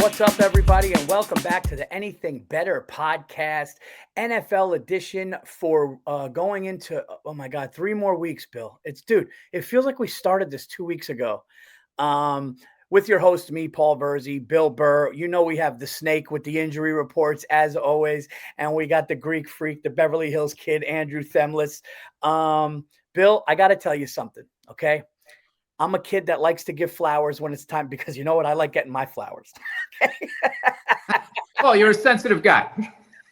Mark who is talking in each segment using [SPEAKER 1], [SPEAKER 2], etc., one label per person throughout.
[SPEAKER 1] What's up, everybody, and welcome back to the Anything Better podcast, NFL edition for going into, oh my God, 3 more weeks, Bill. It feels like we started this 2 weeks ago. With your host, me, Paul Virzi, Bill Burr. You know we have the snake with the injury reports, as always, and we got the Greek freak, the Beverly Hills kid, Andrew Themlis. Bill, I got to tell you something, okay? I'm a kid that likes to give flowers when it's time because you know what? I like getting my flowers.
[SPEAKER 2] Oh, you're a sensitive guy.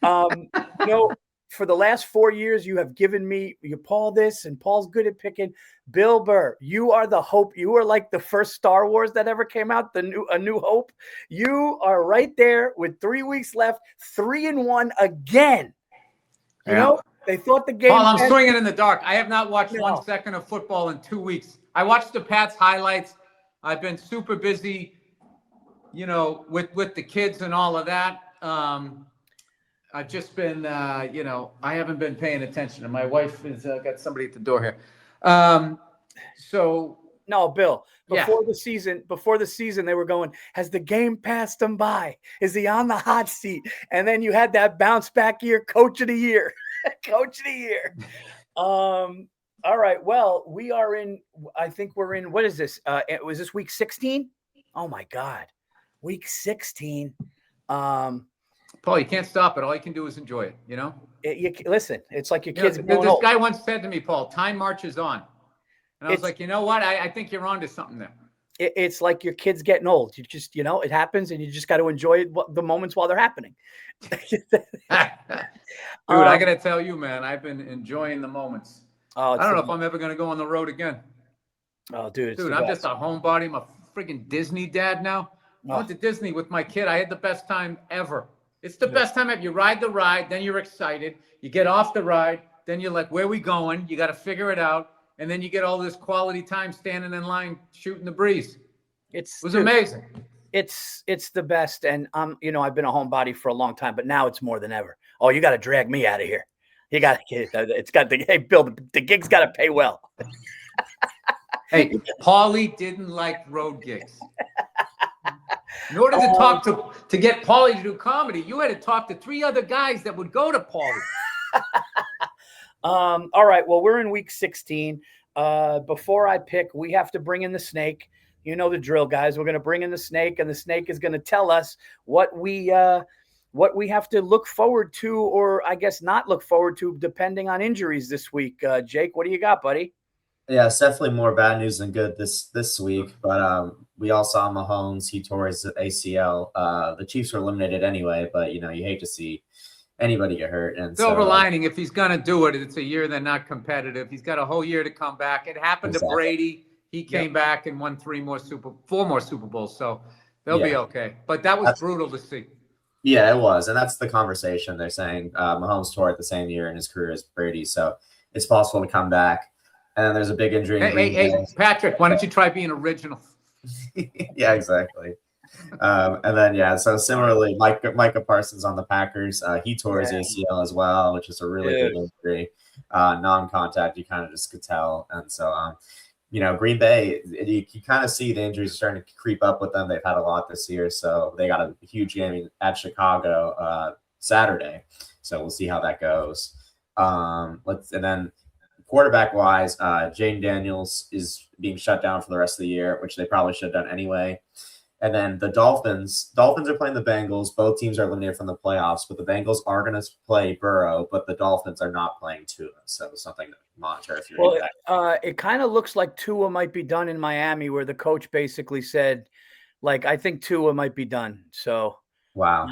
[SPEAKER 1] For the last 4 years, you have given me Paul this, and Paul's good at picking. Bill Burr, you are the hope. You are like the first Star Wars that ever came out, A New Hope. You are right there with 3 weeks left, 3-1 again. You know, they thought the game.
[SPEAKER 2] Paul, I'm swinging in the dark. I have not watched 1 second of football in 2 weeks. I watched the Pats highlights. I've been super busy, with the kids and all of that. I've just been, I haven't been paying attention. And my wife has got somebody at the door here.
[SPEAKER 1] No, Bill, before the season, they were going, has the game passed him by? Is he on the hot seat? And then you had that bounce back year, coach of the year. All right. Well, I think we're in, what is this? Was this week 16? Oh my God. Week 16.
[SPEAKER 2] Paul, you can't stop it. All you can do is enjoy it,
[SPEAKER 1] listen, it's like your kids.
[SPEAKER 2] This guy once said to me, Paul, time marches on. And I was like, you know what? I think you're onto something there.
[SPEAKER 1] It's like your kids getting old. You just, it happens and you just got to enjoy the moments while they're happening.
[SPEAKER 2] Dude, I got to tell you, man, I've been enjoying the moments. I don't know if I'm ever going to go on the road again.
[SPEAKER 1] Oh, dude,
[SPEAKER 2] I'm just a homebody. I'm a freaking Disney dad now. I went to Disney with my kid. I had the best time ever. It's the best time ever. You ride the ride, then you're excited. You get off the ride, then you're like, where are we going? You got to figure it out. And then you get all this quality time standing in line, shooting the breeze. It was amazing.
[SPEAKER 1] It's the best. And I've been a homebody for a long time, but now it's more than ever. Oh, you got to drag me out of here. You got to, hey, Bill, the gig's got to pay well.
[SPEAKER 2] Hey, Paulie didn't like road gigs. In order to get Paulie to do comedy, you had to talk to 3 other guys that would go to Paulie.
[SPEAKER 1] All right. Well, we're in week 16. Before I pick, we have to bring in the snake. You know the drill, guys. We're going to bring in the snake, and the snake is going to tell us what we have to look forward to, or I guess not look forward to, depending on injuries this week. Jake, what do you got, buddy?
[SPEAKER 3] Yeah, it's definitely more bad news than good this week. But we all saw Mahomes. He tore his ACL. The Chiefs were eliminated anyway, but you hate to see anybody get hurt. And
[SPEAKER 2] silver lining, if he's going to do it, it's a year they're not competitive. He's got a whole year to come back. It happened to Brady. He came back and won 4 more Super Bowls. So they'll be okay. But that's brutal to see.
[SPEAKER 3] Yeah, it was. And that's the conversation. They're saying Mahomes tore it the same year in his career as Brady. So it's possible to come back. And there's a big injury.
[SPEAKER 2] Hey, Patrick, why don't you try being original?
[SPEAKER 3] Yeah, exactly. And then, so similarly, Micah Parsons on the Packers, he tore his ACL as well, which is a really big injury. Non-contact, you kind of just could tell. And so, Green Bay, you kind of see the injuries starting to creep up with them. They've had a lot this year. So they got a huge game at Chicago Saturday. So we'll see how that goes. And then quarterback-wise, Jaden Daniels is being shut down for the rest of the year, which they probably should have done anyway. And then the Dolphins are playing the Bengals. Both teams are eliminated from the playoffs, but the Bengals are going to play Burrow, but the Dolphins are not playing Tua. So something to monitor if you're into that.
[SPEAKER 1] It kind of looks like Tua might be done in Miami, where the coach basically said, I think Tua might be done. So,
[SPEAKER 3] wow.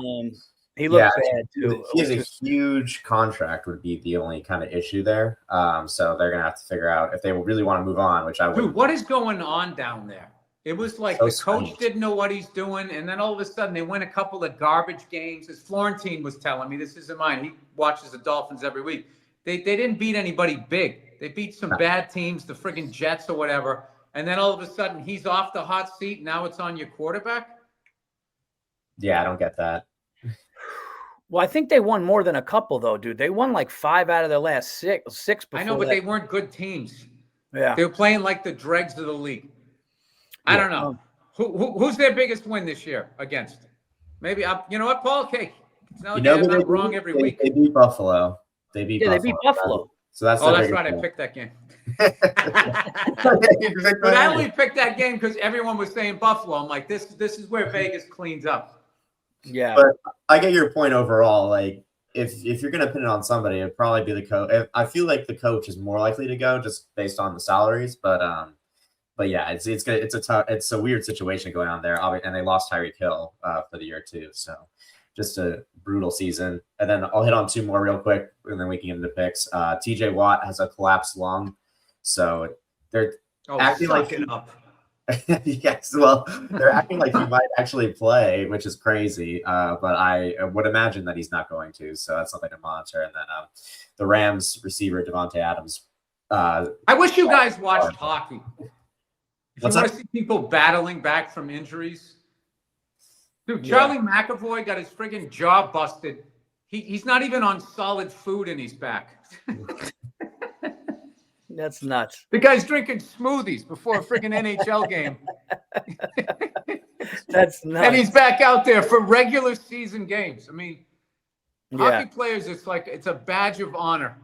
[SPEAKER 1] He looked bad too.
[SPEAKER 3] He has a huge contract would be the only kind of issue there. So they're going to have to figure out if they really want to move on, which I would.
[SPEAKER 2] Dude, what is going on down there? It was like the coach didn't know what he's doing, and then all of a sudden they win a couple of garbage games. As Florentine was telling me, this isn't mine. He watches the Dolphins every week. They didn't beat anybody big. They beat some bad teams, the friggin' Jets or whatever. And then all of a sudden he's off the hot seat. Now it's on your quarterback.
[SPEAKER 3] Yeah, I don't get that.
[SPEAKER 1] Well, I think they won more than a couple, though, dude. They won 5 out of their last six before.
[SPEAKER 2] I know, but they weren't good teams.
[SPEAKER 1] Yeah.
[SPEAKER 2] They were playing like the dregs of the league. I don't know. Who's their biggest win this year against? Maybe you know what, Paul? Okay, it's not like
[SPEAKER 3] I'm
[SPEAKER 2] not wrong every week.
[SPEAKER 3] They beat Buffalo. They beat
[SPEAKER 1] Buffalo.
[SPEAKER 3] So that's
[SPEAKER 2] that's right. I picked that game. But I only picked that game because everyone was saying Buffalo. I'm like, this is where Vegas cleans up.
[SPEAKER 1] Yeah.
[SPEAKER 3] But I get your point overall. Like, if you're going to pin it on somebody, it'd probably be the coach. I feel like the coach is more likely to go just based on the salaries. But yeah, it's a weird situation going on there. And they lost Tyreek Hill for the year too. So just a brutal season. And then I'll hit on two more real quick, and then we can get into picks. TJ Watt has a collapsed lung, so they're acting like
[SPEAKER 2] it up.
[SPEAKER 3] Yes, well, they're acting like he might actually play, which is crazy. But I would imagine that he's not going to, so that's something to monitor. And then the Rams receiver Devontae Adams.
[SPEAKER 2] I wish you guys watched hockey. If you
[SPEAKER 3] What's
[SPEAKER 2] want
[SPEAKER 3] up?
[SPEAKER 2] to see people battling back from injuries, dude, Charlie McAvoy got his friggin' jaw busted. He's not even on solid food and he's back.
[SPEAKER 1] That's nuts.
[SPEAKER 2] The guy's drinking smoothies before a friggin' NHL game.
[SPEAKER 1] That's nuts.
[SPEAKER 2] And he's back out there for regular season games. I mean, hockey players, it's a badge of honor.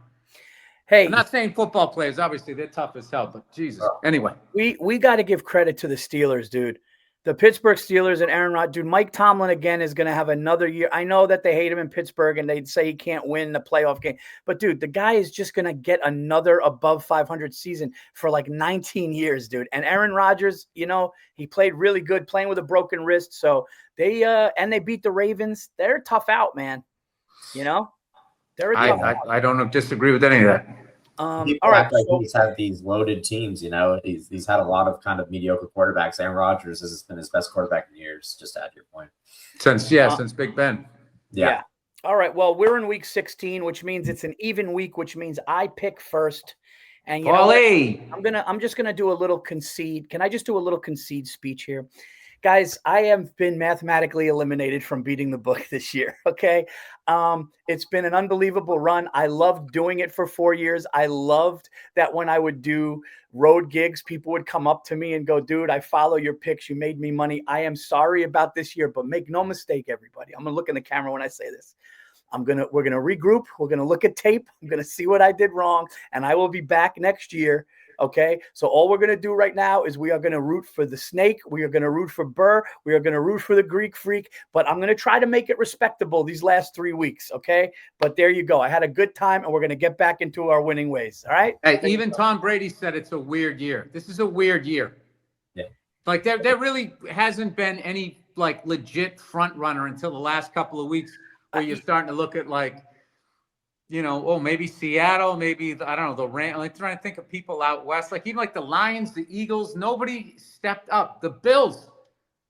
[SPEAKER 1] Hey,
[SPEAKER 2] I'm not saying football players, obviously they're tough as hell, but Jesus. Anyway.
[SPEAKER 1] We got to give credit to the Steelers, dude. The Pittsburgh Steelers and Aaron Rodgers. Dude, Mike Tomlin again is going to have another year. I know that they hate him in Pittsburgh and they'd say he can't win the playoff game. But, dude, the guy is just going to get another above 500 season for like 19 years, dude. And Aaron Rodgers, he played really good playing with a broken wrist. So they beat the Ravens. They're tough out, man. They're a tough out.
[SPEAKER 2] I don't disagree with any of that.
[SPEAKER 1] All right,
[SPEAKER 3] he's had these loaded teams. He's had a lot of kind of mediocre quarterbacks. Aaron Rodgers has been his best quarterback in years. Just to add your point, since
[SPEAKER 2] Big Ben.
[SPEAKER 3] Yeah.
[SPEAKER 1] All right. Well, we're in week 16, which means it's an even week, which means I pick first. And I'm just gonna do a little concede. Can I just do a little concede speech here? Guys, I have been mathematically eliminated from beating the book this year, okay? It's been an unbelievable run. I loved doing it for 4 years. I loved that when I would do road gigs, people would come up to me and go, dude, I follow your picks. You made me money. I am sorry about this year, but make no mistake, everybody. I'm going to look in the camera when I say this. We're going to regroup. We're going to look at tape. I'm going to see what I did wrong, and I will be back next year. Okay, so all we're going to do right now is we are going to root for the snake. We are going to root for Burr. We are going to root for the Greek freak. But I'm going to try to make it respectable these last 3 weeks. Okay, but there you go. I had a good time, and we're going to get back into our winning ways. All right.
[SPEAKER 2] Hey, even Tom Brady said it's a weird year. This is a weird year.
[SPEAKER 3] Yeah.
[SPEAKER 2] Like there really hasn't been any like legit front runner until the last couple of weeks where you're starting to look at like. Maybe Seattle, maybe, I don't know, the Rams. I'm trying to think of people out west. Like, even like the Lions, the Eagles, nobody stepped up. The Bills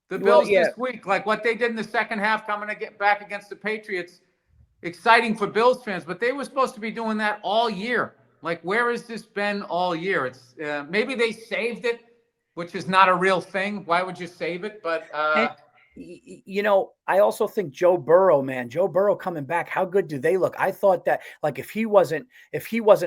[SPEAKER 2] this week, like what they did in the second half coming to get back against the Patriots, exciting for Bills fans, but they were supposed to be doing that all year. Like, where has this been all year? It's maybe they saved it, which is not a real thing. Why would you save it? But
[SPEAKER 1] I also think Joe Burrow coming back, how good do they look? I thought that like if he wasn't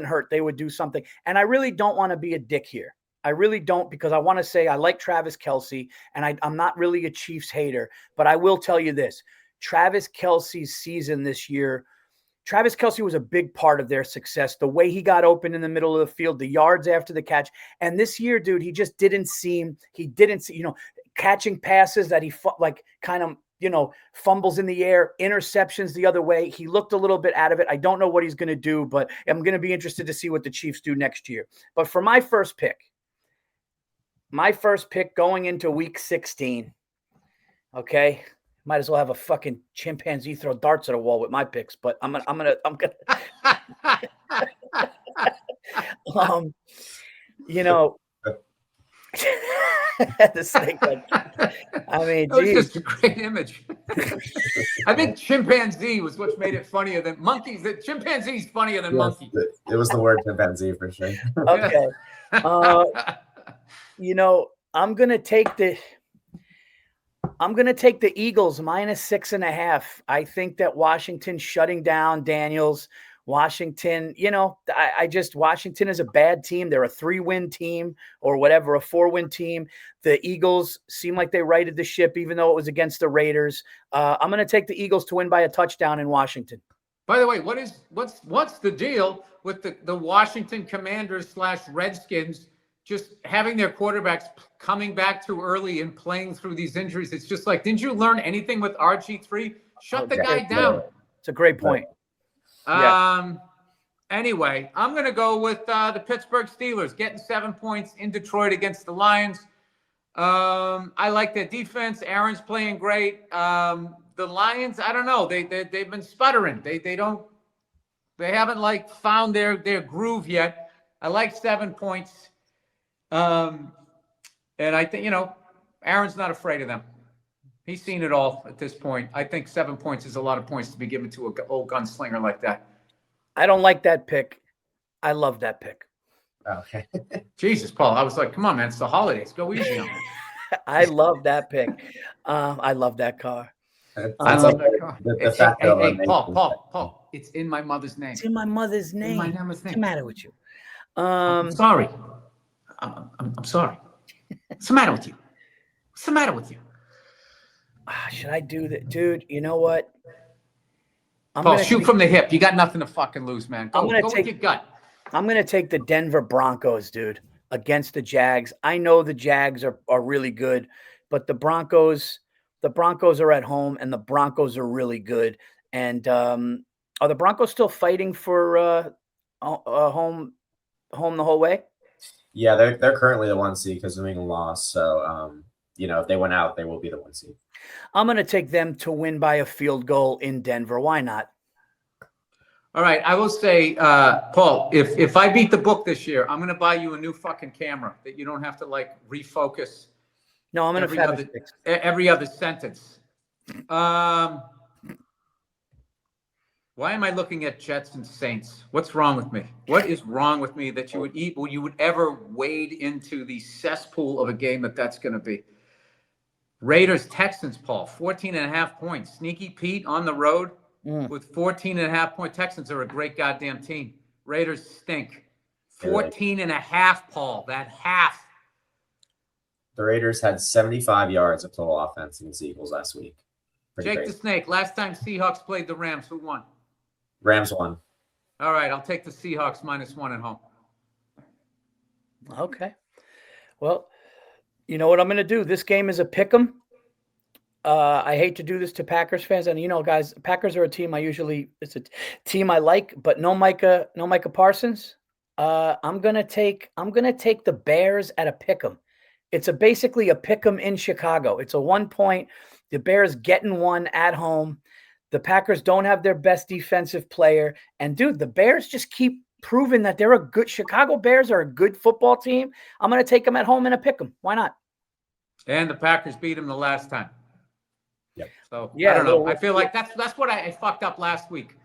[SPEAKER 1] hurt, they would do something. And I really don't want to be a dick here. I really don't, because I want to say I like Travis Kelce, and I'm not really a Chiefs hater, but I will tell you this. Travis Kelce's season this year, Travis Kelce was a big part of their success. The way he got open in the middle of the field, the yards after the catch. And this year, dude, he didn't see, catching passes that he fumbles in the air, interceptions the other way. He looked a little bit out of it. I don't know what he's going to do, but I'm going to be interested to see what the Chiefs do next year. But for my first pick going into week 16, okay, might as well have a fucking chimpanzee throw darts at a wall with my picks, but I'm gonna the snake. I mean,
[SPEAKER 2] that was just a great image. I think chimpanzee was what made it funnier than monkeys. The chimpanzee's funnier than monkey.
[SPEAKER 3] It was the word chimpanzee for sure.
[SPEAKER 1] Okay. I'm gonna take the Eagles -6.5. I think that Washington shutting down Daniels Washington, Washington is a bad team. They're a 3-win team or whatever, a 4-win team. The Eagles seem like they righted the ship, even though it was against the Raiders. I'm going to take the Eagles to win by a touchdown in Washington.
[SPEAKER 2] By the way, what's the deal with the Washington Commanders / Redskins just having their quarterbacks coming back too early and playing through these injuries? It's just like, didn't you learn anything with RG3? Shut the guy down.
[SPEAKER 1] It's a great point.
[SPEAKER 2] Anyway, I'm going to go with the Pittsburgh Steelers getting 7 points in Detroit against the Lions. I like their defense. Aaron's playing great. The Lions, I don't know. They've been sputtering. They haven't like found their groove yet. I like 7 points. And I think, Aaron's not afraid of them. He's seen it all at this point. I think 7 points is a lot of points to be given to an old gunslinger like that.
[SPEAKER 1] I don't like that pick. I love that pick.
[SPEAKER 3] Okay.
[SPEAKER 2] Jesus, Paul. I was like, come on, man. It's the holidays. Go easy on me.
[SPEAKER 1] I love that pick. I love that car.
[SPEAKER 2] I love that car. Hey, Paul. It's in my mother's name.
[SPEAKER 1] It's in my mother's name.
[SPEAKER 2] In my mother's name.
[SPEAKER 1] What's the matter with you?
[SPEAKER 2] I'm sorry. I'm sorry. What's the matter with you? What's the matter with you?
[SPEAKER 1] Should I do that? Dude, you know what?
[SPEAKER 2] Paul, shoot from the hip. You got nothing to fucking lose, man. Go with your gut.
[SPEAKER 1] I'm going to take the Denver Broncos, dude, against the Jags. I know the Jags are really good, but the Broncos are at home, and the Broncos are really good. And are the Broncos still fighting for home the whole way?
[SPEAKER 3] Yeah, they're currently the 1 seed because New England lost. So, if they went out, they will be the 1 seed.
[SPEAKER 1] I'm going to take them to win by a field goal in Denver. Why not?
[SPEAKER 2] All right. I will say, Paul, if I beat the book this year, I'm going to buy you a new fucking camera that you don't have to like refocus.
[SPEAKER 1] No, I'm going to have it
[SPEAKER 2] every other sentence. Why am I looking at Jets and Saints? What's wrong with me? What is wrong with me that you would ever wade into the cesspool of a game that's going to be? Raiders, Texans, Paul, 14.5 points. Sneaky Pete on the road with 14.5 point. Texans are a great goddamn team. Raiders stink. 14.5, Paul. That half.
[SPEAKER 3] The Raiders had 75 yards of total offense against the Eagles last week.
[SPEAKER 2] Jake the Snake, last time Seahawks played the Rams, who won?
[SPEAKER 3] Rams won.
[SPEAKER 2] All right, I'll take the Seahawks -1 at home.
[SPEAKER 1] Okay. Well, you know what I'm going to do? This game is a pick'em. I hate to do this to Packers fans, and guys, Packers are a team it's a team I like, but no Micah Parsons. I'm gonna take the Bears at a pick'em. It's basically a pick'em in Chicago. It's a 1 point. The Bears getting one at home. The Packers don't have their best defensive player, and dude, the Bears just keep proving that they're a good. Chicago Bears are a good football team. I'm gonna take them at home in a pick'em. Why not?
[SPEAKER 2] And the Packers beat them the last time.
[SPEAKER 3] Yep.
[SPEAKER 2] So yeah, I don't know. I feel like that's what I fucked up last week.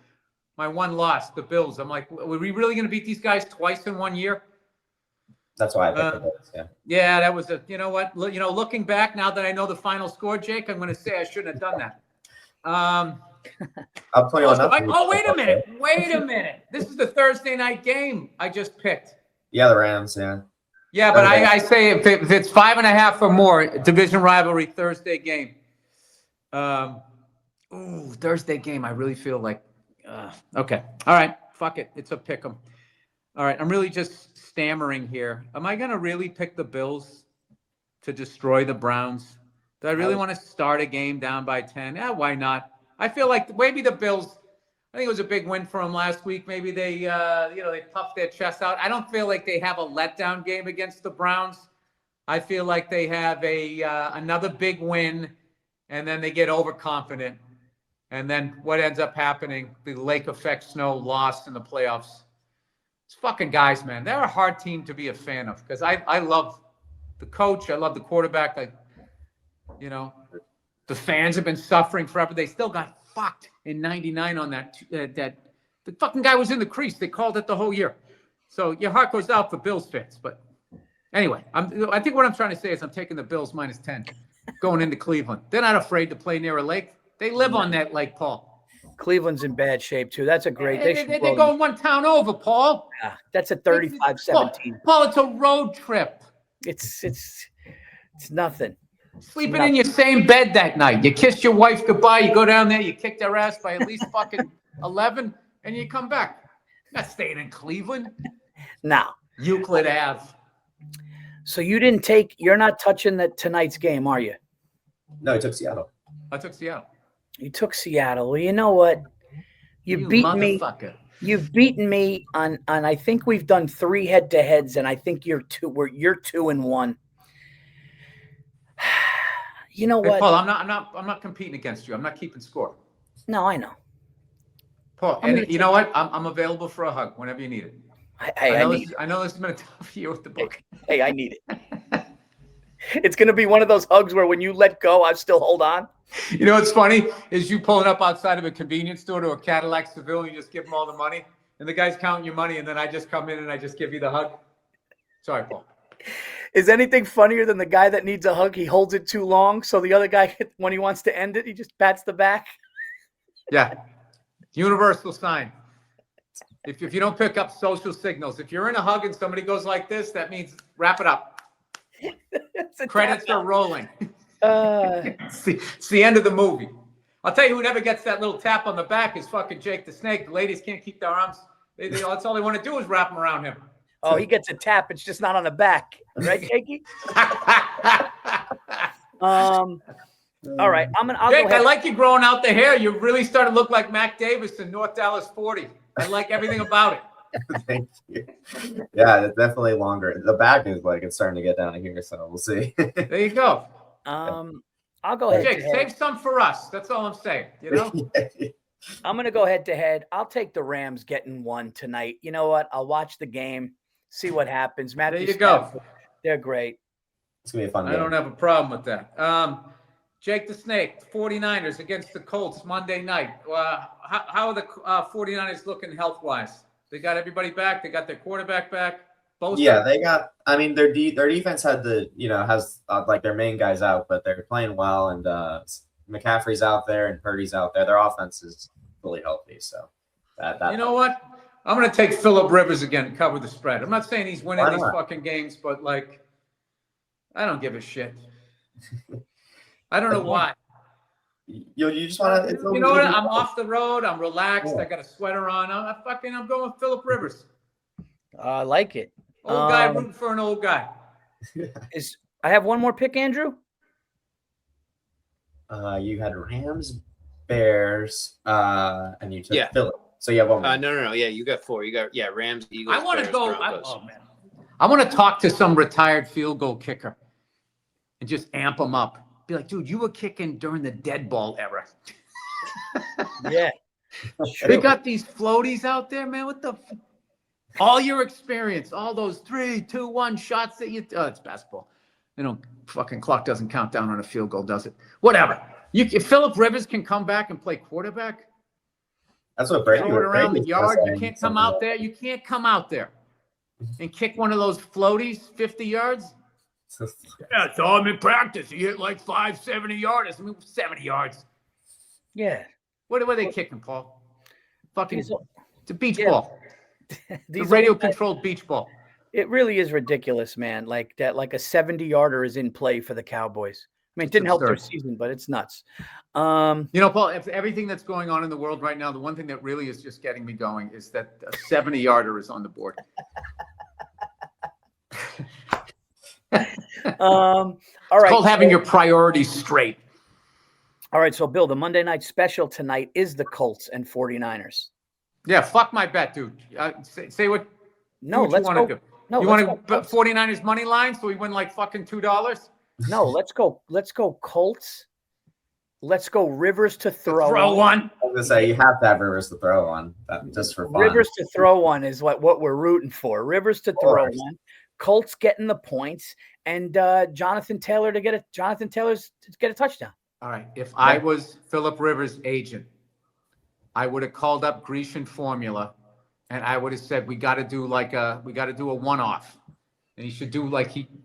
[SPEAKER 2] My one loss, the Bills. I'm like, were we really going to beat these guys twice in 1 year?
[SPEAKER 3] That's why I picked the Bills. Yeah.
[SPEAKER 2] Yeah, that was you know what? Looking back now that I know the final score, Jake, I'm going to say I shouldn't have done that.
[SPEAKER 3] I'll tell you
[SPEAKER 2] wait a minute. This is the Thursday night game I just picked.
[SPEAKER 3] Yeah, the Rams. Yeah.
[SPEAKER 2] Yeah, but I say if it's 5.5 or more, division rivalry Thursday game. Thursday game. I really feel like, okay. All right. Fuck it. It's a pick 'em. All right. I'm really just stammering here. Am I going to really pick the Bills to destroy the Browns? Do I really want to start a game down by 10? Yeah, why not? I feel like maybe the Bills, I think it was a big win for them last week. Maybe they, they puffed their chest out. I don't feel like they have a letdown game against the Browns. I feel like they have another big win, and then they get overconfident. And then what ends up happening, the lake effect snow lost in the playoffs. It's fucking guys, man. They're a hard team to be a fan of because I love the coach. I love the quarterback. The fans have been suffering forever. They still got fucked in 99 on that the fucking guy was in the crease. They called it the whole year. So your heart goes out for Bills fans. But anyway, I think what I'm trying to say is I'm taking the Bills -10 going into Cleveland. They're not afraid to play near a lake. They live on that lake, Paul.
[SPEAKER 1] Cleveland's in bad shape too. That's a great.
[SPEAKER 2] They're going one town over, Paul.
[SPEAKER 1] Yeah, that's a 35-17.
[SPEAKER 2] Paul, it's a road trip.
[SPEAKER 1] It's nothing.
[SPEAKER 2] Sleeping in your same bed that night. You kiss your wife goodbye. You go down there. You kick their ass by at least fucking 11, and you come back. You're not staying in Cleveland.
[SPEAKER 1] No.
[SPEAKER 2] Euclid Ave.
[SPEAKER 1] So you're not touching tonight's game, are you?
[SPEAKER 3] No, I took Seattle.
[SPEAKER 2] I took Seattle.
[SPEAKER 1] You took Seattle. Well, you know what? You've beaten me. You've beaten me on I think we've done 3 head-to-heads, and I think you're 2-1. You know what?
[SPEAKER 2] Hey, Paul, I'm not competing against you. I'm not keeping score.
[SPEAKER 1] No, I know.
[SPEAKER 2] Paul, you know what? I'm available for a hug whenever you need it. I know this has been a tough year with the book.
[SPEAKER 1] Hey, I need it. It's going to be one of those hugs where when you let go, I still hold on.
[SPEAKER 2] You know what's funny is you pulling up outside of a convenience store to a Cadillac Seville, and you just give them all the money, and the guy's counting your money, and then I just come in and I just give you the hug. Sorry, Paul.
[SPEAKER 1] Is anything funnier than the guy that needs a hug? He holds it too long, so the other guy, when he wants to end it, he just pats the back.
[SPEAKER 2] Yeah. Universal sign. If you don't pick up social signals, if you're in a hug and somebody goes like this, that means wrap it up. Credits are rolling. It's the end of the movie. I'll tell you who never gets that little tap on the back is fucking Jake the Snake. The ladies can't keep their arms. That's all they want to do is wrap them around him.
[SPEAKER 1] Oh, he gets a tap. It's just not on the back. Right, Jakey? All right.
[SPEAKER 2] Jake, I like you growing out the hair. You really started to look like Mac Davis in North Dallas 40. I like everything about it.
[SPEAKER 3] Thank you. Yeah, it's definitely longer. The back is it's starting to get down to here, so we'll see.
[SPEAKER 2] There you go.
[SPEAKER 1] I'll go ahead.
[SPEAKER 2] Jake, save some for us. That's all I'm saying. You know?
[SPEAKER 1] I'm going to go head to head. I'll take the Rams getting 1 tonight. You know what? I'll watch the game, see what happens. Matthew
[SPEAKER 2] there you go.
[SPEAKER 1] They're great.
[SPEAKER 3] It's going to be a fun game.
[SPEAKER 2] I don't have a problem with that. Jake the Snake, 49ers against the Colts Monday night. How are the 49ers looking health-wise? They got everybody back. They got their quarterback back.
[SPEAKER 3] Yeah, they got. I mean, their defense had has their main guys out, but they're playing well. And McCaffrey's out there and Purdy's out there. Their offense is fully healthy. So that
[SPEAKER 2] you know what? I'm going to take Phillip Rivers again to cover the spread. I'm not saying he's winning these fucking games, but I don't give a shit. I don't know why.
[SPEAKER 3] You just want to.
[SPEAKER 2] You know what? I'm off the road. I'm relaxed. I got a sweater on. I'm going with Phillip Rivers.
[SPEAKER 1] I like it.
[SPEAKER 2] Old guy rooting for an old guy.
[SPEAKER 1] I have one more pick, Andrew?
[SPEAKER 3] You had Rams, Bears, and you took Phillip. So you have one more.
[SPEAKER 4] No. Yeah, you got 4. You got Rams, Eagles.
[SPEAKER 2] I want to go.
[SPEAKER 4] Oh man.
[SPEAKER 2] I want to talk to some retired field goal kicker and just amp them up. Be like, dude, you were kicking during the dead ball era.
[SPEAKER 1] Yeah.
[SPEAKER 2] They got these floaties out there, man. What the? All your experience, all those 3, 2, 1 shots that you. Oh, it's basketball. Fucking clock doesn't count down on a field goal, does it? Whatever. If Phillip Rivers can come back and play quarterback,
[SPEAKER 3] that's what Brady
[SPEAKER 2] throw it around the yard. You can't come out there. You can't come out there and kick one of those floaties 50 yards. Yeah, I saw him in practice. He hit 570 yards. 70 yards.
[SPEAKER 1] Yeah.
[SPEAKER 2] What were they kicking, Paul? Fucking it's a beach ball. The radio-controlled beach ball.
[SPEAKER 1] It really is ridiculous, man. Like that, a 70-yarder is in play for the Cowboys. I mean, it didn't help their season, but it's nuts.
[SPEAKER 2] Paul, if everything that's going on in the world right now, the one thing that really is just getting me going is that a 70-yarder is on the board.
[SPEAKER 1] All right.
[SPEAKER 2] It's called having your priorities straight.
[SPEAKER 1] All right. So, Bill, the Monday night special tonight is the Colts and 49ers.
[SPEAKER 2] Yeah. Fuck my bet, dude. Say what.
[SPEAKER 1] No,
[SPEAKER 2] let's
[SPEAKER 1] go.
[SPEAKER 2] Do.
[SPEAKER 1] No,
[SPEAKER 2] you want to put 49ers money line so we win fucking $2?
[SPEAKER 1] No, let's go. Let's go Colts. Let's go Rivers to throw
[SPEAKER 2] one.
[SPEAKER 3] I was gonna say you have to have Rivers to throw one, just for fun.
[SPEAKER 1] Rivers to throw one is what we're rooting for. Rivers to throw one. Colts getting the points, and Jonathan Taylor to get a touchdown.
[SPEAKER 2] All right. If I was Phillip Rivers' agent, I would have called up Grecian Formula, and I would have said we got to do a one-off, and he should do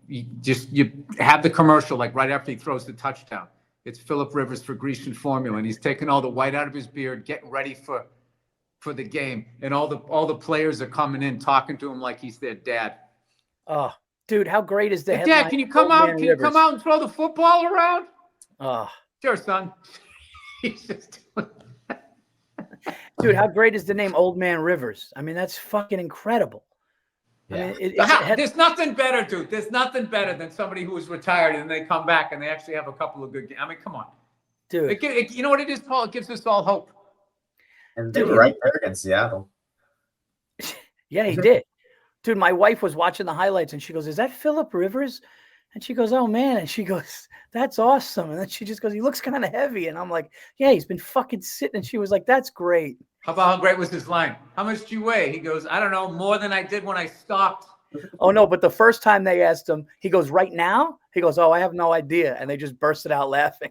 [SPEAKER 2] you have the commercial right after he throws the touchdown. It's Philip Rivers for Grecian Formula, and he's taking all the white out of his beard, getting ready for the game, and all the players are coming in talking to him like he's their dad.
[SPEAKER 1] Oh, dude, how great is the
[SPEAKER 2] Hey,
[SPEAKER 1] headline?
[SPEAKER 2] Dad, can you come out? Can you come out and throw the football around?
[SPEAKER 1] Oh,
[SPEAKER 2] sure, son. He's just doing
[SPEAKER 1] dude, how great is the name Old Man Rivers? I mean, that's fucking incredible.
[SPEAKER 3] Yeah.
[SPEAKER 1] I mean,
[SPEAKER 2] there's nothing better, dude. There's nothing better than somebody who was retired and they come back and they actually have a couple of good games. I mean, come on.
[SPEAKER 1] dude.
[SPEAKER 2] You know what it is, Paul? It gives us all hope.
[SPEAKER 3] And they were right there against Seattle.
[SPEAKER 1] Yeah, he did. Dude, my wife was watching the highlights and she goes, "Is that Philip Rivers?" And she goes, "Oh, man." And she goes, "That's awesome." And then she just goes, "He looks kind of heavy." And I'm like, "Yeah, he's been fucking sitting." And she was like, "That's great."
[SPEAKER 2] How about how great was his line? How much do you weigh? He goes, "I don't know, more than I did when I stopped."
[SPEAKER 1] Oh, no, but the first time they asked him, he goes, "Right now?" He goes, "Oh, I have no idea." And they just bursted out laughing.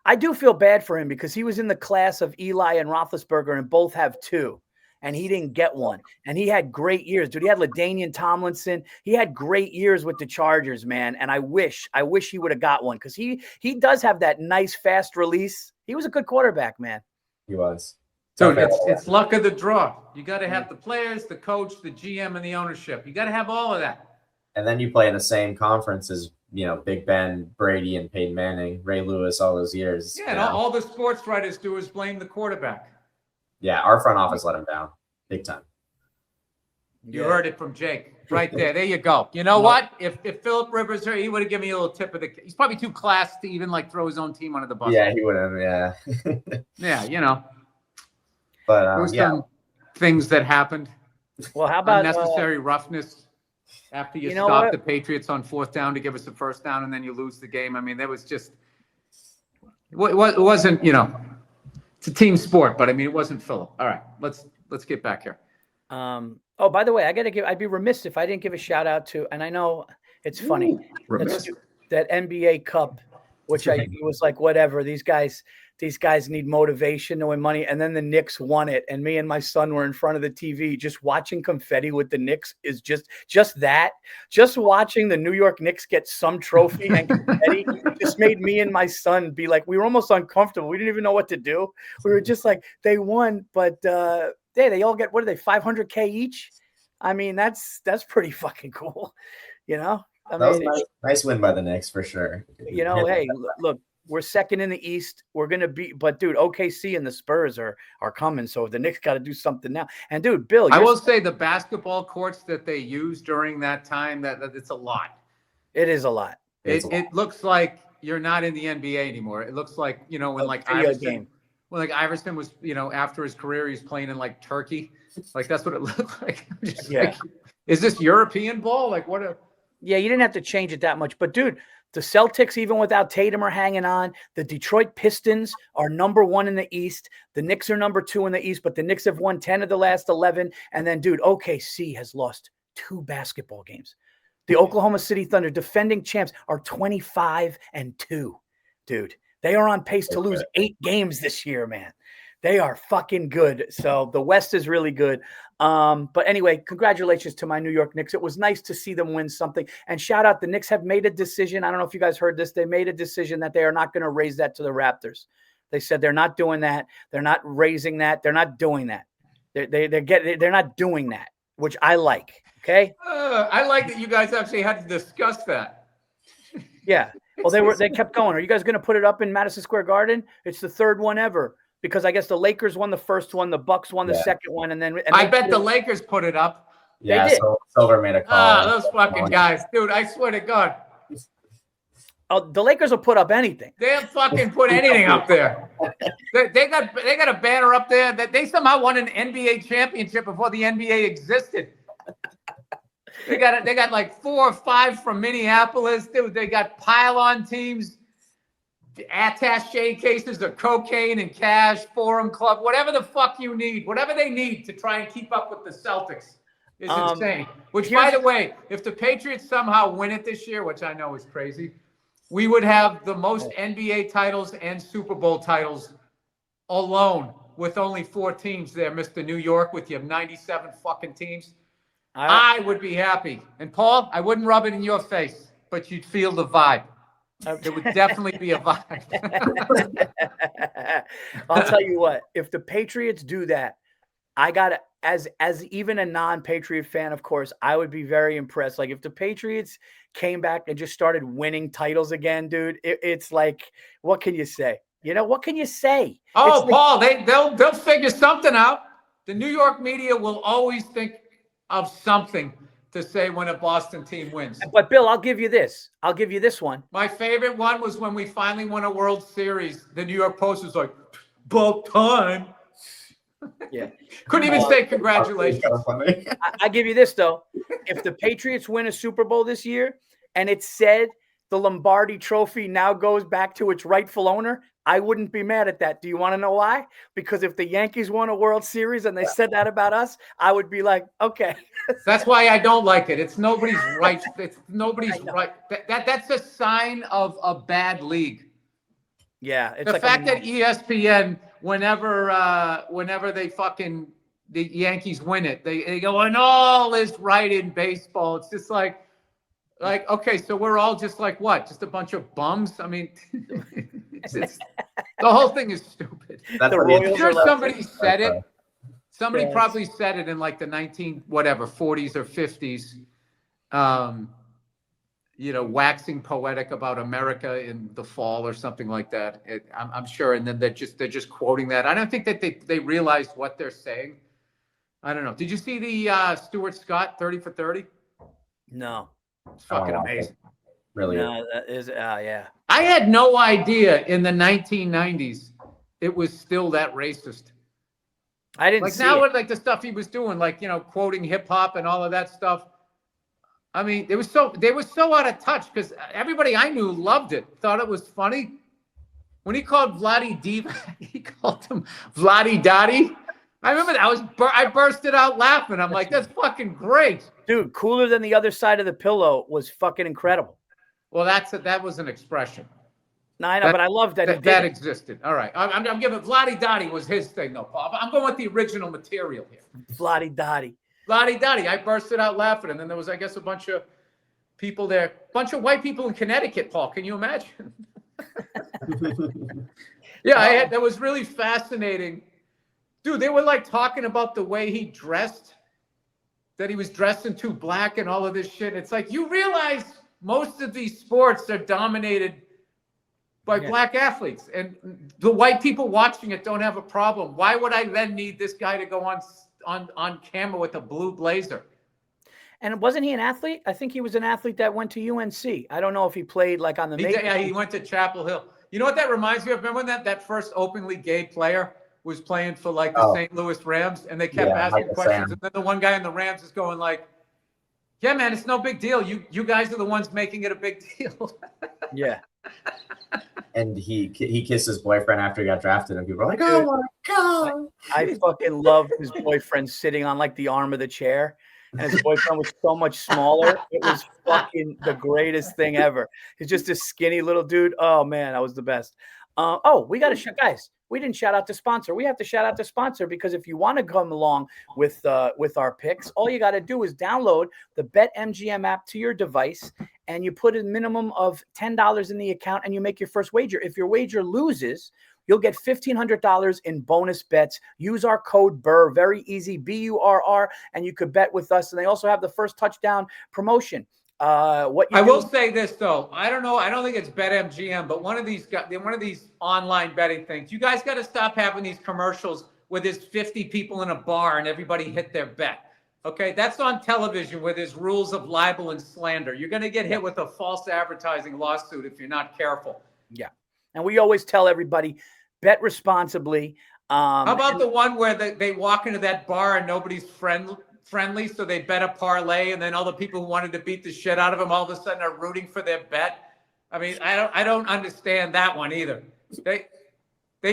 [SPEAKER 1] I do feel bad for him because he was in the class of Eli and Roethlisberger, and both have 2, and he didn't get one. And he had great years, dude. He had LaDainian Tomlinson. He had great years with the Chargers, man. And I wish he would have got one because he does have that nice fast release. He was a good quarterback, man.
[SPEAKER 3] He was.
[SPEAKER 2] Dude, it's luck of the draw. You got to have the players, the coach, the GM, and the ownership. You got to have all of that.
[SPEAKER 3] And then you play in the same conference as, Big Ben, Brady, and Peyton Manning, Ray Lewis, all those years.
[SPEAKER 2] Yeah, and all the sports writers do is blame the quarterback.
[SPEAKER 3] Yeah, our front office let him down big time.
[SPEAKER 2] You heard it from Jake right there. There you go. You know what? If Philip Rivers here, he would have given me a little tip of the. He's probably too classy to even throw his own team under the bus.
[SPEAKER 3] Yeah, he would have. Yeah.
[SPEAKER 2] Yeah,
[SPEAKER 3] But
[SPEAKER 2] there was some things that happened.
[SPEAKER 1] Well, how about
[SPEAKER 2] unnecessary roughness after you stop the Patriots on 4th down to give us a 1st down and then you lose the game? I mean, there was just it wasn't. It's a team sport, but I mean, it wasn't Philip. All right, let's get back here.
[SPEAKER 1] Oh, by the way, I'd be remiss if I didn't give a shout out to, and I know it's funny, that NBA Cup, which I was like, whatever, these guys need motivation to win money. And then the Knicks won it. And me and my son were in front of the TV just watching confetti with the Knicks is just watching the New York Knicks get some trophy and confetti just made me and my son be like, we were almost uncomfortable. We didn't even know what to do. We were just like, they won, but they all get, what are they, $500K each? I mean, that's pretty fucking cool. I
[SPEAKER 3] that
[SPEAKER 1] mean,
[SPEAKER 3] was nice win by the Knicks for sure.
[SPEAKER 1] Hey, look, we're second in the East. We're gonna be, but dude, OKC and the Spurs are coming. So the Knicks got to do something now. And dude, Bill,
[SPEAKER 2] I will say the basketball courts that they used during that time, that it's a lot.
[SPEAKER 1] It is a lot.
[SPEAKER 2] It looks like you're not in the NBA anymore. It looks like when Iverson was after his career, he's playing in Turkey. That's what it looked like. Is this European ball?
[SPEAKER 1] Yeah, you didn't have to change it that much, but dude. The Celtics, even without Tatum, are hanging on. The Detroit Pistons are number 1 in the East. The Knicks are number 2 in the East, but the Knicks have won 10 of the last 11. And then, dude, OKC has lost 2 basketball games. The Oklahoma City Thunder, defending champs, are 25-2. Dude, they are on pace to lose 8 games this year, man. They are fucking good. So the West is really good. But anyway, congratulations to my New York Knicks. It was nice to see them win something. And shout out, the Knicks have made a decision. I don't know if you guys heard this. They made a decision that they are not going to raise that to the Raptors. They said they're not doing that. They're not raising that. They're not doing that. They're not doing that, which I like. Okay.
[SPEAKER 2] I like that you guys actually had to discuss that.
[SPEAKER 1] Yeah. Well, they kept going. Are you guys going to put it up in Madison Square Garden? It's the 3rd one ever. Because I guess the Lakers won the first one, the Bucks won the second one, and
[SPEAKER 2] I bet the Lakers put it up.
[SPEAKER 3] Yeah, Silver made a call.
[SPEAKER 2] Those fucking guys, dude! I swear to God.
[SPEAKER 1] Oh, the Lakers will put up anything.
[SPEAKER 2] They'll fucking put anything up there. They got a banner up there that they somehow won an NBA championship before the NBA existed. They got like 4 or 5 from Minneapolis, dude. They got pile-on teams. Attache cases of cocaine and cash, Forum Club, whatever the fuck you need, whatever they need to try and keep up with the Celtics is insane. Which, by the way, if the Patriots somehow win it this year, which I know is crazy, we would have the most NBA titles and Super Bowl titles alone with only 4 teams there, Mr. New York, with your 97 fucking teams. I would be happy. And Paul, I wouldn't rub it in your face. but you'd feel the vibe. It would definitely be a vibe.
[SPEAKER 1] I'll tell you what, if the Patriots do that, I got as even a non-Patriot fan, of course, I would be very impressed. Like if the Patriots came back and just started winning titles again, dude, it's like, what can you say? You know, what can you say?
[SPEAKER 2] Oh,
[SPEAKER 1] It's
[SPEAKER 2] Paul, they'll figure something out. The New York media will always think of something to say when a Boston team wins.
[SPEAKER 1] But Bill, I'll give you this. I'll give you this one.
[SPEAKER 2] My favorite one was when we finally won a World Series. The New York Post was like, about time.
[SPEAKER 1] Yeah.
[SPEAKER 2] Couldn't even say congratulations.
[SPEAKER 1] I give you this, though. If the Patriots win a Super Bowl this year and it said the Lombardi Trophy now goes back to its rightful owner, I wouldn't be mad at that. Do you want to know why? Because if the Yankees won a World Series and they said that about us, I would be like, okay.
[SPEAKER 2] That's why I don't like it. It's nobody's right. It's nobody's right. That's a sign of a bad league.
[SPEAKER 1] Yeah. It's
[SPEAKER 2] The
[SPEAKER 1] like
[SPEAKER 2] fact that ESPN, whenever the Yankees win it, they go, and all is right in baseball. It's just like, okay, so we're all just like what? Just a bunch of bums? I mean, the whole thing is stupid. I'm sure somebody said it. Somebody probably said it in like the 40s or 50s. Waxing poetic about America in the fall or something like that. I'm sure, and then they're just quoting that. I don't think that they realized what they're saying. I don't know. Did you see the Stuart Scott 30 for 30?
[SPEAKER 1] No.
[SPEAKER 2] It's fucking amazing.
[SPEAKER 3] Really?
[SPEAKER 1] No, that is, yeah.
[SPEAKER 2] I had no idea in the 1990s it was still that racist.
[SPEAKER 1] I didn't
[SPEAKER 2] like
[SPEAKER 1] see
[SPEAKER 2] now
[SPEAKER 1] it.
[SPEAKER 2] with like the stuff he was doing, like quoting hip hop and all of that stuff. I mean, they were so out of touch because everybody I knew loved it, thought it was funny. When he called Vladdy Diva, he called him Vladdy Dottie. I remember that I bursted out laughing. I'm like, that's fucking great.
[SPEAKER 1] Dude, cooler than the other side of the pillow was fucking incredible.
[SPEAKER 2] Well, that was an expression.
[SPEAKER 1] No, I know, but I love that
[SPEAKER 2] that existed. All right. I'm giving Vladdy Dottie was his thing, though, Paul. I'm going with the original material here.
[SPEAKER 1] Vladdy Dottie.
[SPEAKER 2] Vladdy Dottie. I bursted out laughing. And then there was, I guess, a bunch of people there. A bunch of white people in Connecticut, Paul. Can you imagine? Yeah, that was really fascinating. Dude, they were like talking about the way he dressed, that he was dressed in too black and all of this shit. It's like, you realize most of these sports are dominated by black athletes, and the white people watching it don't have a problem. Why would I then need this guy to go on camera with a blue blazer?
[SPEAKER 1] And wasn't he an athlete? I think he was an athlete that went to UNC. I don't know if he played like on the
[SPEAKER 2] he went to Chapel Hill. You know what that reminds me of? Remember when that first openly gay player was playing for like the St. Louis Rams, and they kept asking questions, and then the one guy in the Rams is going like, yeah, man, it's no big deal. You guys are the ones making it a big deal.
[SPEAKER 1] Yeah.
[SPEAKER 3] And he kissed his boyfriend after he got drafted, and people were like, "Oh my god!"
[SPEAKER 1] I fucking loved his boyfriend sitting on like the arm of the chair, and his boyfriend was so much smaller. It was fucking the greatest thing ever. He's just a skinny little dude. Oh man, that was the best. We got to guys. We didn't shout out the sponsor. We have to shout out the sponsor because if you want to come along with our picks, all you got to do is download the BetMGM app to your device, and you put a minimum of $10 in the account, and you make your first wager. If your wager loses, you'll get $1,500 in bonus bets. Use our code Burr, very easy, BURR, and you could bet with us. And they also have the first touchdown promotion. I
[SPEAKER 2] will say this though. I don't know. I don't think it's BetMGM, but one of these online betting things. You guys got to stop having these commercials where there's 50 people in a bar and everybody hit their bet. Okay, that's on television where there's rules of libel and slander. You're going to get hit with a false advertising lawsuit if you're not careful.
[SPEAKER 1] Yeah, and we always tell everybody bet responsibly.
[SPEAKER 2] How about the one where they walk into that bar and nobody's friendly, so they bet a parlay, and then all the people who wanted to beat the shit out of them all of a sudden are rooting for their bet? I mean, I don't understand that one either. They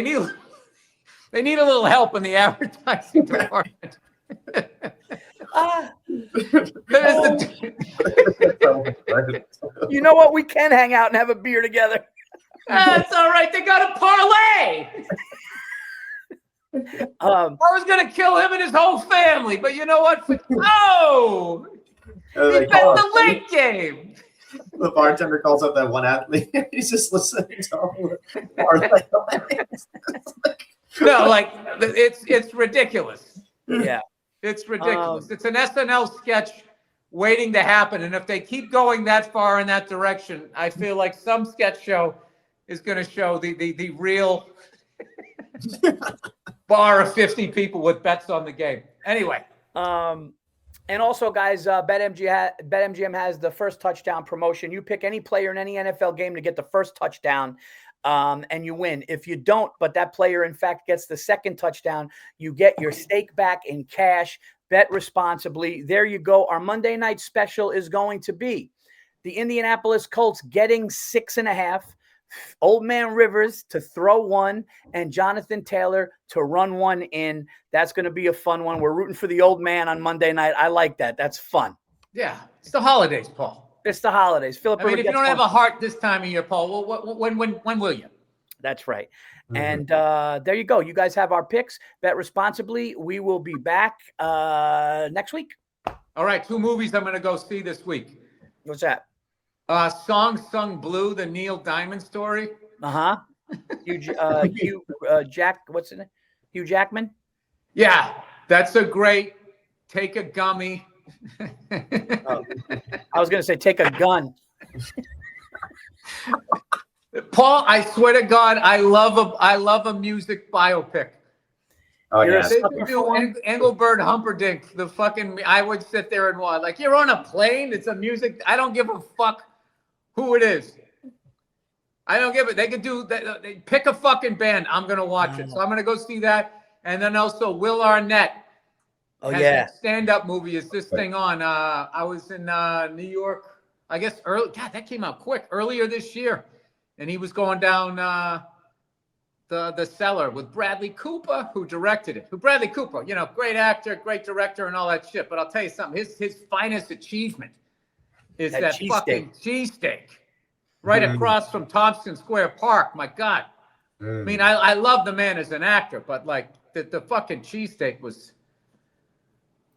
[SPEAKER 2] need a little help in the advertising department.
[SPEAKER 1] You know what? We can hang out and have a beer together.
[SPEAKER 2] That's all right. They got a parlay. I was gonna kill him and his whole family, but you know what? Oh, he bet the late game.
[SPEAKER 3] The bartender calls up that one athlete. He's just listening to all
[SPEAKER 2] No, like it's ridiculous.
[SPEAKER 1] Yeah.
[SPEAKER 2] It's ridiculous. It's an SNL sketch waiting to happen. And if they keep going that far in that direction, I feel like some sketch show is going to show the real bar of 50 people with bets on the game. Anyway.
[SPEAKER 1] And also, guys, BetMGM has the first touchdown promotion. You pick any player in any NFL game to get the first touchdown, and you win. If you don't, but that player, in fact, gets the second touchdown, you get your stake back in cash. Bet responsibly. There you go. Our Monday night special is going to be the Indianapolis Colts getting 6.5. Old Man Rivers to throw one and Jonathan Taylor to run one in. That's going to be a fun one. We're rooting for the old man on Monday night. I like that. That's fun.
[SPEAKER 2] Yeah. It's the holidays, Paul.
[SPEAKER 1] It's the holidays. Philip,
[SPEAKER 2] I mean, if you don't have a heart this time of year, Paul, well, when will you?
[SPEAKER 1] That's right. And there you go. You guys have our picks. Bet responsibly. We will be back next week.
[SPEAKER 2] All right. 2 movies I'm going to go see this week.
[SPEAKER 1] What's that?
[SPEAKER 2] Song Sung Blue, the Neil Diamond story.
[SPEAKER 1] What's it? Hugh Jackman.
[SPEAKER 2] Yeah, that's a great. Take a gummy.
[SPEAKER 1] I was going to say take a gun.
[SPEAKER 2] Paul, I swear to God, I love a music biopic.
[SPEAKER 3] Oh yeah,
[SPEAKER 2] Engelbert Humperdinck. The fucking I would sit there and watch. Like you're on a plane. It's a music. I don't give a fuck who it is. I don't give it. They could do that. They pick a fucking band. I'm gonna watch it. So I'm gonna go see that. And then also Will Arnett.
[SPEAKER 1] Oh yeah.
[SPEAKER 2] Stand-up movie. Is this thing on? I was in New York. I guess early. God, that came out quick. Earlier this year, and he was going down the cellar with Bradley Cooper, who directed it. Bradley Cooper, great actor, great director, and all that shit. But I'll tell you something. His finest achievement is that fucking cheesesteak right across from Thompson Square Park. My God. I mean, I love the man as an actor, but like the fucking cheesesteak was.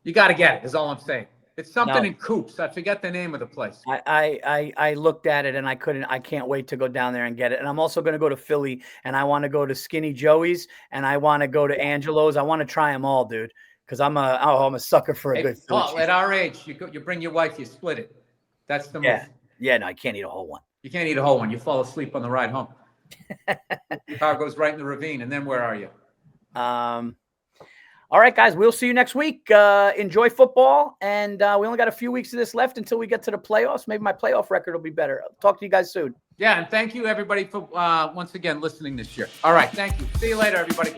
[SPEAKER 2] You got to get it. Is all I'm saying. It's something in Coops. I forget the name of the place.
[SPEAKER 1] I looked at it and I can't wait to go down there and get it. And I'm also going to go to Philly and I want to go to Skinny Joey's and I want to go to Angelo's. I want to try them all, dude. Because I'm a sucker for a good Philly cheese.
[SPEAKER 2] At our age, you bring your wife, you split it. That's the move.
[SPEAKER 1] Yeah, no, I can't eat a whole one.
[SPEAKER 2] You can't eat a whole one. You fall asleep on the ride home. The car goes right in the ravine. And then where are you?
[SPEAKER 1] All right, guys, we'll see you next week. Enjoy football. And we only got a few weeks of this left until we get to the playoffs. Maybe my playoff record will be better. I'll talk to you guys soon.
[SPEAKER 2] Yeah, and thank you, everybody, for once again listening this year. All right, thank you. See you later, everybody.